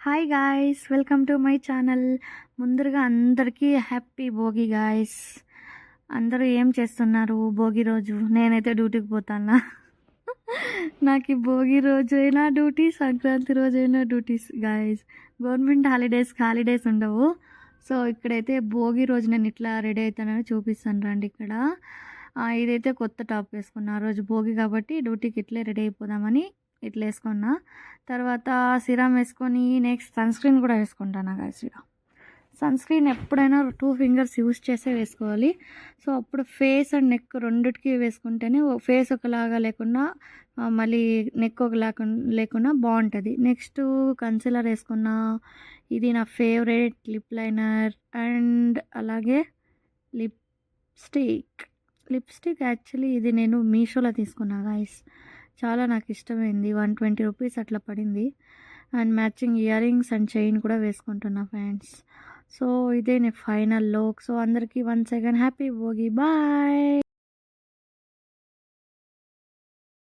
Hi guys, welcome to my channel. ముందరగా అందరికీ happy Bhogi guys. అందరూ ఏం చేస్తున్నారు భోగి రోజు? నేనైతే డ్యూటీకి పోతానా. నాకు ఈ భోగి రోజు అయినా డ్యూటీ, సంక్రాంతి రోజైనా డ్యూటీస్ గాయస్. గవర్నమెంట్ హాలిడేస్ ఉండవు. సో ఇక్కడైతే భోగి రోజు నేను ఇట్లా రెడీ అవుతానని చూపిస్తాను రండి. ఇక్కడ ఇదైతే కొత్త టాప్ వేసుకున్నా. ఆ రోజు భోగి కాబట్టి డ్యూటీకి ఇట్లే రెడీ అయిపోదామని ఇట్లా వేసుకున్నా. తర్వాత సిరం వేసుకొని నెక్స్ట్ సన్ స్క్రీన్ కూడా వేసుకుంటాను గాయస్. సన్ స్క్రీన్ ఎప్పుడైనా 2 ఫింగర్స్ యూస్ చేసే వేసుకోవాలి. సో అప్పుడు ఫేస్ అండ్ నెక్ రెండిటికి వేసుకుంటేనే ఫేస్ ఒకలాగా లేకుండా మళ్ళీ నెక్ లేకుండా బాగుంటుంది. నెక్స్ట్ కన్సిలర్ వేసుకున్నా. ఇది నా ఫేవరెట్ లిప్ లైనర్ అండ్ అలాగే లిప్స్టిక్ యాక్చువల్లీ ఇది నేను మీషోలో తీసుకున్నా గాయస్. చాలా నాకు ఇష్టమైంది. 120 రూపీస్ అట్లా పడింది. And matching ear rings and chain కూడా వేసుకుంటున్నా ఫ్రెండ్స్. సో ఇదే నీ ఫైనల్ లుక్. సో అందరికీ once again happy Bhogi. Bye.